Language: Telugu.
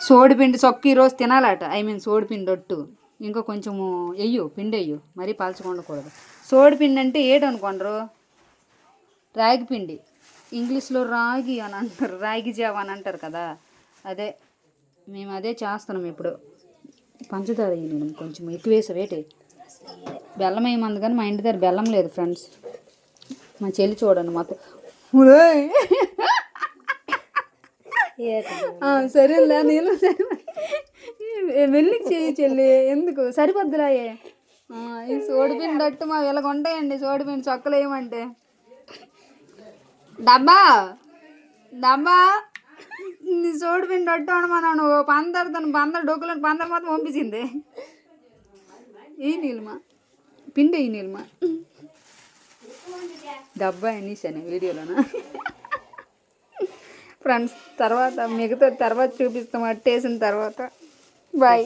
సోడిపిండి చొక్క ఈరోజు తినాలట. సోడిపిండి ఒట్టు ఇంకా కొంచెము వెయ్యు, పిండి వెయ్యు, మరీ పలచకుండకూడదు. సోడిపిండి అంటే ఏటనుకోండ్రు, రాగి పిండి, ఇంగ్లీష్లో రాగి అని అంటారు, రాగి జావ అని అంటారు కదా, అదే మేము అదే చేస్తున్నాం ఇప్పుడు. పంచదార నేను కొంచెం ఎక్కువ వేసా, వేటి బెల్లం వేయమంది కానీ మా ఇంటి దగ్గర బెల్లం లేదు ఫ్రెండ్స్. మా చెల్లి చూడండి మొత్తం సరేలే నేను మెల్లికి చేయి చెల్లి, ఎందుకు సరిపోద్దులాయే. ఈ సోడిపిండి అట్టు మా వీళ్ళకి ఉంటాయండి, సోడిపిండి చొక్కలు వేయమంటే. డబ్బా డబ్బా సోడిపిండి అట్టు అనమన్నాను, పందరు డొక్కులను పందరు మొత్తం పంపించింది. ఈ నీళ్ళమా పిండి, ఈ నీళ్ళమా డబ్బా అనేసాను వీడియోలోనా. ఫ్రెండ్స్ తర్వాత మిగతా తర్వాత చూపిస్తాం, అట్టేసిన తర్వాత. బాయ్.